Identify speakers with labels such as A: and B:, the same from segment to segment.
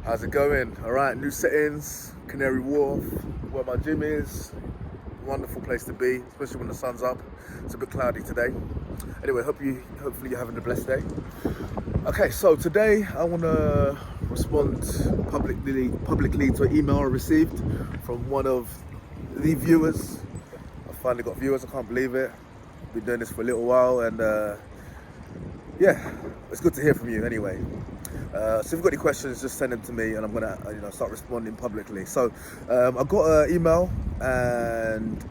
A: How's it going? All right, new settings, Canary Wharf, where my gym is. Wonderful place to be, especially when the sun's up. It's a bit cloudy today. Anyway, hopefully you're having a blessed day. Okay, so today I want to respond publicly to an email I received from one of the viewers. I finally got viewers, I can't believe it. Been doing this for a little while, and yeah, it's good to hear from you anyway. So if you've got any questions, just send them to me and I'm gonna start responding publicly. So I got an email, and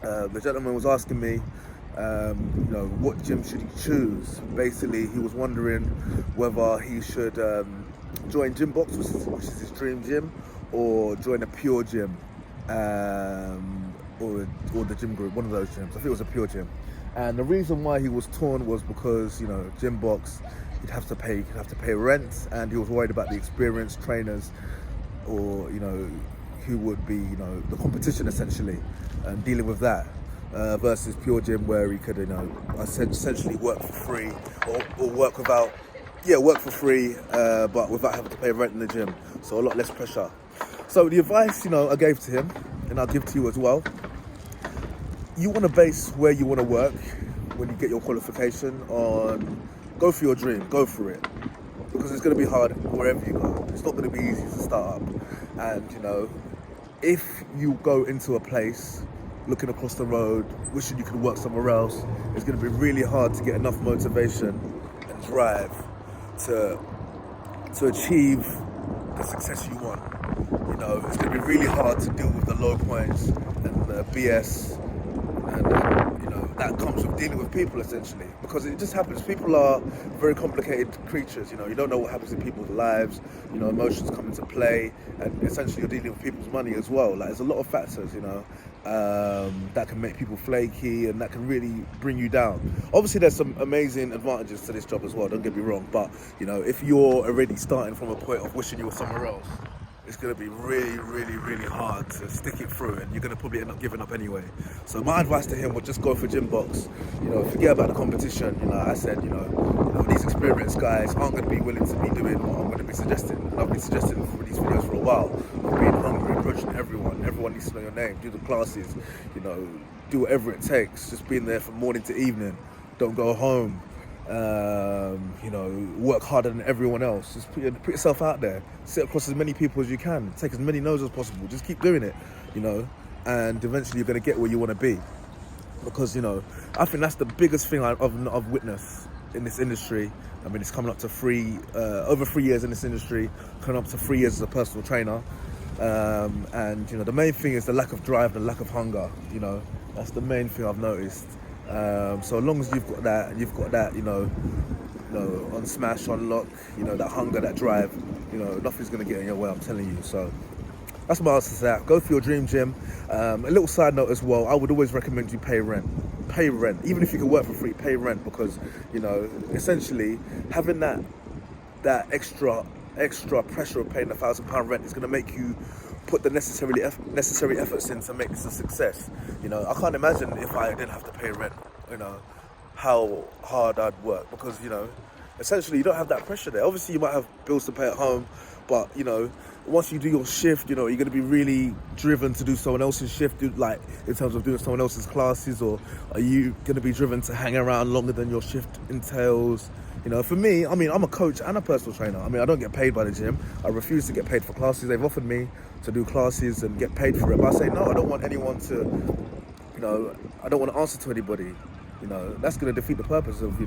A: the gentleman was asking me what gym should he choose. Basically, he was wondering whether he should join Gymbox, which is his dream gym, or join a PureGym, or the gym group, one of those gyms. I think it was a PureGym. And the reason why he was torn was because, Gymbox, he'd have to pay rent, and he was worried about the experienced trainers, or who would be the competition essentially, and dealing with that, versus PureGym, where he could essentially work for free, or work for free, but without having to pay rent in the gym, so a lot less pressure. So the advice I gave to him, and I'll give to you as well: you want to base where you want to work when you get your qualification on, go for your dream, go for it. Because it's going to be hard wherever you go. It's not going to be easy to start up. And, if you go into a place looking across the road, wishing you could work somewhere else, it's going to be really hard to get enough motivation and drive to achieve the success you want. It's going to be really hard to deal with the low points and the BS, and that comes with dealing with people, essentially, because it just happens. People are very complicated creatures. You don't know what happens in people's lives. Emotions come into play, and essentially you're dealing with people's money as well. Like, there's a lot of factors, that can make people flaky, and that can really bring you down. Obviously, there's some amazing advantages to this job as well, don't get me wrong, but if you're already starting from a point of wishing you were somewhere else, it's going to be really, really, really hard to stick it through, and you're going to probably end up giving up anyway. So my advice to him would just go for Gymbox. Forget about the competition. I said, these experienced guys aren't going to be willing to be doing what I'm going to be suggesting. And I've been suggesting for these videos for a while. Of being hungry, approaching everyone. Everyone needs to know your name. Do the classes. Do whatever it takes. Just being there from morning to evening. Don't go home. Work harder than everyone else. Just put yourself out there. Sit across as many people as you can. Take as many no's as possible. Just keep doing it, and eventually you're going to get where you want to be. Because, I think that's the biggest thing I've witnessed in this industry. I mean, it's coming up to over 3 years in this industry, coming up to 3 years as a personal trainer. And, the main thing is the lack of drive, the lack of hunger, that's the main thing I've noticed. So long as you've got that, and you've got that, on smash, on lock, that hunger, that drive, nothing's going to get in your way, I'm telling you. So that's my answer to that. Go for your dream gym. A little side note as well, I would always recommend you pay rent. Pay rent, even if you can work for free, pay rent, because, essentially having that extra pressure of paying £1,000 rent is going to make you put the necessary efforts in to make this a success. I can't imagine if I didn't have to pay rent, how hard I'd work, because, essentially you don't have that pressure there. Obviously you might have bills to pay at home, but, once you do your shift, you're going to be really driven to do someone else's shift, like in terms of doing someone else's classes, or are you going to be driven to hang around longer than your shift entails? For me, I'm a coach and a personal trainer. I don't get paid by the gym. I refuse to get paid for classes. They've offered me to do classes and get paid for it, but I say no. I don't want anyone to, I don't want to answer to anybody. That's going to defeat the purpose of,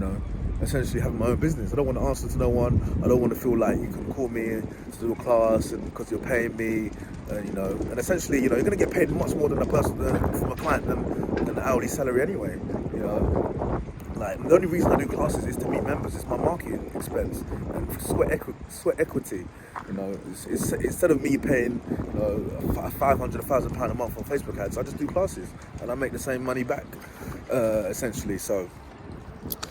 A: essentially having my own business. I don't want to answer to no one. I don't want to feel like you can call me to do a class and because you're paying me, and essentially, you're going to get paid much more than a person, from a client, than the hourly salary anyway. Like, the only reason I do classes is to meet members. It's my marketing expense and sweat equity. Instead of me paying £500, £1,000 a month on Facebook ads, I just do classes and I make the same money back, essentially. So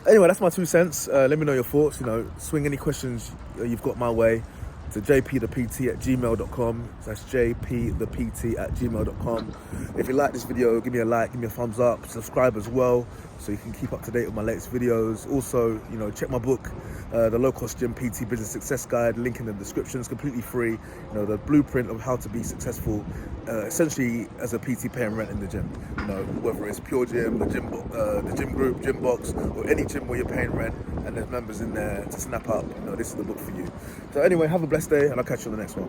A: anyway, that's my 2 cents. Let me know your thoughts. Swing any questions you've got my way to jpthept@gmail.com. That's jpthept@gmail.com. If you like this video, give me a like, give me a thumbs up, subscribe as well, so you can keep up to date with my latest videos. Also, check my book, the low-cost gym PT business success guide, link in the description. It's completely free. You know, the blueprint of how to be successful, essentially as a PT paying rent in the gym. You know, whether it's PureGym, the gym group, Gymbox, or any gym where you're paying rent and there's members in there to snap up. You know, this is the book for you. So anyway, have a blessed day, and I'll catch you on the next one.